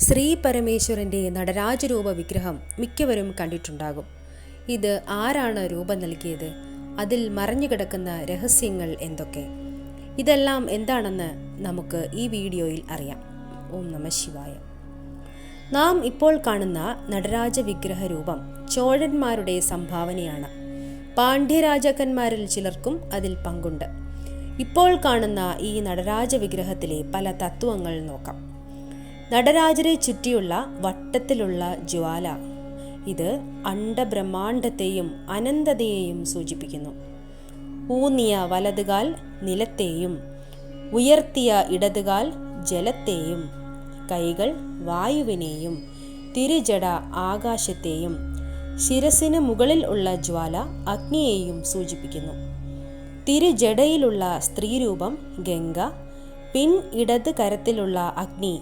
ശ്രീ പരമേശ്വരൻ്റെ നടരാജരൂപ വിഗ്രഹം മിക്കവരും കണ്ടിട്ടുണ്ടാകും. ഇത് ആരാണ് രൂപം നൽകിയത്? അതിൽ മറഞ്ഞുകിടക്കുന്ന രഹസ്യങ്ങൾ എന്തൊക്കെ? ഇതെല്ലാം എന്താണെന്ന് നമുക്ക് ഈ വീഡിയോയിൽ അറിയാം. ഓം നമഃ ശിവായ. നാം ഇപ്പോൾ കാണുന്ന നടരാജ വിഗ്രഹ രൂപം ചോഴന്മാരുടെ സംഭാവനയാണ്. പാണ്ഡ്യരാജാക്കന്മാരിൽ ചിലർക്കും അതിൽ പങ്കുണ്ട്. ഇപ്പോൾ കാണുന്ന ഈ നടരാജ വിഗ്രഹത്തിലെ പല തത്വങ്ങൾ നോക്കാം. നടരാജരെ ചുറ്റിയുള്ള വട്ടത്തിലുള്ള ജ്വാല, ഇത് അണ്ഡബ്രഹ്മാണ്ഡത്തെയും അനന്തതയെയും സൂചിപ്പിക്കുന്നു. ഊന്നിയ വലതുകാൽ നിലത്തെയും ഉയർത്തിയ ഇടതുകാൽ ജലത്തെയും, കൈകൾ വായുവിനെയും തിരുജട ആകാശത്തെയും, ശിരസിന് മുകളിൽ ഉള്ള ജ്വാല അഗ്നിയെയും സൂചിപ്പിക്കുന്നു. തിരുജടയിലുള്ള സ്ത്രീരൂപം ഗംഗ, പിൻ ഇടത് കരത്തിലുള്ള അഗ്നി